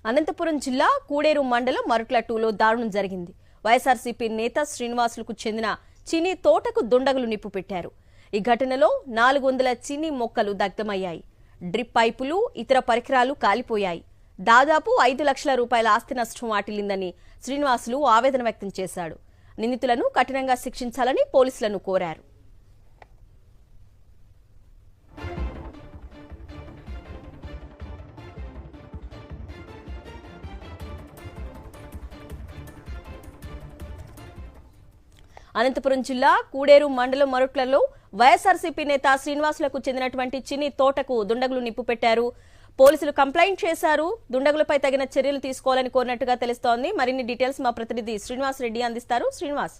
అనంతపురం జిల్లా కూడేరు మండలం మరుట్ల 2లో దారుణం జరిగింది. వైఎస్ఆర్సీపీ నేత శ్రీనివాసులకు చెందిన చిని తోటకు దుండగులు నిప్పు పెట్టారు. ఈ ఘటనలో 400 చిని మొక్కలు దగ్ధమయ్యాయి. డ్రిప్ పైపులు, ఇతర పరికరాలు కాలిపోయాయి. దాదాపు 5 లక్షల రూపాయల ఆస్తి నష్టం వాటిల్లిందని శ్రీనివాసులు ఆవేదన వ్యక్తం చేశాడు. నిందితులను కఠినంగా శిక్షించాలని పోలీసులను కోరారు. అనంతపురం జిల్లా కూడేరు మండలం మరుట్లలో వైఎస్ఆర్సీపీ నేత శ్రీనివాసులకు చెందినటువంటి చిని తోటకు దుండగులు నిప్పు పెట్టారు. పోలీసులు కంప్లైంట్ చేశారు. దుండగులపై తగిన చర్యలు తీసుకోవాలని కోరినట్టుగా తెలుస్తోంది. మరిన్ని డీటెయిల్స్ మా ప్రతినిధి శ్రీనివాస్ రెడ్డి అందిస్తారు. శ్రీనివాస్.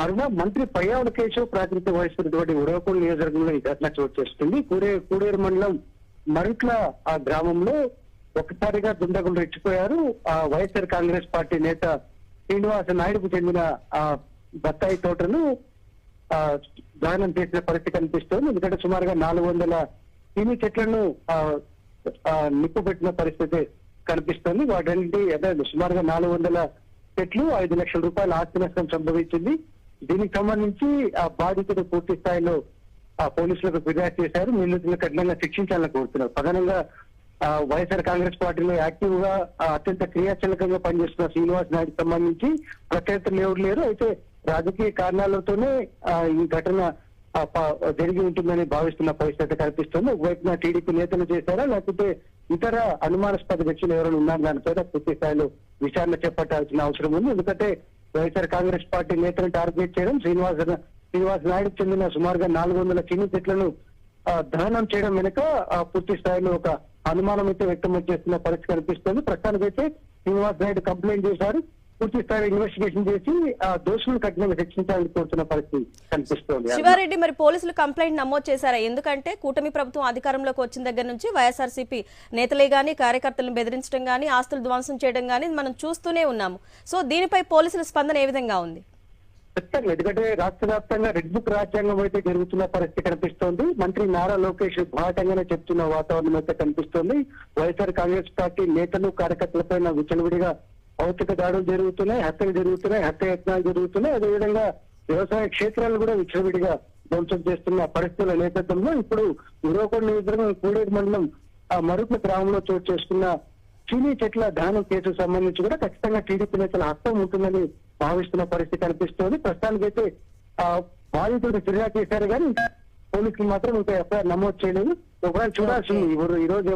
అరుణ, మంత్రి పయ్యావుల కేశవ్ ప్రాతినిధ్యం వహిస్తున్నటువంటి ఉరవకొండ నియోజకవర్గంలో ఈ ఘటన చోటు చేస్తుంది. కూడేరు మండలం మరుట్ల ఆ గ్రామంలో ఒక్కసారిగా దుండగులు రెచ్చిపోయారు. ఆ వైఎస్ఆర్ కాంగ్రెస్ పార్టీ నేత శ్రీనివాస నాయుడుకు చెందిన ఆ బత్తాయి తోటను దహనం చేసిన పరిస్థితి కనిపిస్తోంది. ఎందుకంటే సుమారుగా 400 చిని చెట్లను నిప్పు పెట్టిన పరిస్థితి కనిపిస్తోంది. వాటి సుమారుగా 400 చెట్లు, 5 లక్షల రూపాయల ఆస్తి నష్టం సంభవించింది. దీనికి సంబంధించి ఆ బాధితుడు పూర్తి స్థాయిలో పోలీసులకు ఫిర్యాదు చేశారు. నిందితులను కఠినంగా శిక్షించాలని కోరుతున్నారు. ప్రధానంగా వైఎస్ఆర్ కాంగ్రెస్ పార్టీలో యాక్టివ్ గా అత్యంత క్రియాశీలకంగా పనిచేస్తున్న శ్రీనివాస్ నాయుడు సంబంధించి ప్రత్యర్థులు ఎవరు లేరు. అయితే రాజకీయ కారణాలతోనే ఈ ఘటన జరిగి ఉంటుందని భావిస్తున్న పరిస్థితి కనిపిస్తుంది. ఒకవైపున టీడీపీ నేతలు చేశారా, లేకపోతే ఇతర అనుమానాస్పద వ్యక్తులు ఎవరైనా ఉన్నారు దానిపై పూర్తి స్థాయిలో విచారణ చేపట్టాల్సిన అవసరం ఉంది. ఎందుకంటే వైఎస్ఆర్ కాంగ్రెస్ పార్టీ నేతలను టార్గెట్ చేయడం, శ్రీనివాస్ నాయుడుకు చెందిన సుమారుగా 400 చిన్ని చెట్లను దహనం చేయడం వెనుక పూర్తి స్థాయిలో ఒక అనుమానం అయితే వ్యక్తం చేస్తున్న పరిస్థితి కనిపిస్తుంది. ప్రస్తుతానికైతే శ్రీనివాస్ నాయుడు కంప్లైంట్ చేశారు. పూర్తి స్థాయిలో ఇన్వెస్టిగేషన్ చేసి దోషులను కఠినంగా శిక్షించాలని కోరుతున్న పరిస్థితి కనిపిస్తోంది. శివారెడ్డి, మరి పోలీసులు కంప్లైంట్ నమోదు చేశారా? ఎందుకంటే కూటమి ప్రభుత్వం అధికారంలోకి వచ్చిన దగ్గర నుంచి వైఎస్ఆర్సీపీ నేతలే గానీ, కార్యకర్తలను బెదిరించడం గానీ, ఆస్తులు ధ్వంసం చేయడం గానీ మనం చూస్తూనే ఉన్నాము. సో దీనిపై పోలీసుల స్పందన ఏ విధంగా ఉంది? ఖచ్చితంగా, ఎందుకంటే రాష్ట్ర వ్యాప్తంగా రెడ్ బుక్ రాజ్యాంగం అయితే జరుగుతున్న పరిస్థితి కనిపిస్తోంది. మంత్రి నారా లోకేష్ బాటంగానే చెప్తున్న వాతావరణం అయితే కనిపిస్తోంది. వైఎస్ఆర్ కాంగ్రెస్ పార్టీ నేతలు, కార్యకర్తలపై విచ్చలవిడిగా భౌతిక దాడులు జరుగుతున్నాయి, హత్యలు జరుగుతున్నాయి, హత్యాయత్నాలు జరుగుతున్నాయి. అదేవిధంగా వ్యవసాయ క్షేత్రాలు కూడా విచ్చలవిడిగా ధ్వంసం చేస్తున్న పరిస్థితుల నేపథ్యంలో ఇప్పుడు ఉరవకొండ నియోజకవర్గం కూడేరు మండలం మరుట్ల గ్రామంలో చోటు చేసుకున్న చిని చెట్ల దహనం కేసుకు సంబంధించి కూడా ఖచ్చితంగా టీడీపీ నేతల హస్తం ఉంటుందని భావిస్తున్న పరిస్థితి కనిపిస్తోంది. ప్రస్తుతానికైతే బాధితుడు ఫిర్యాదు చేశారు కానీ పోలీసులు మాత్రం ఇంకా ఎఫ్ఐఆర్ నమోదు చేయలేదు. ఒకవేళ చూడాల్సింది ఈ రోజు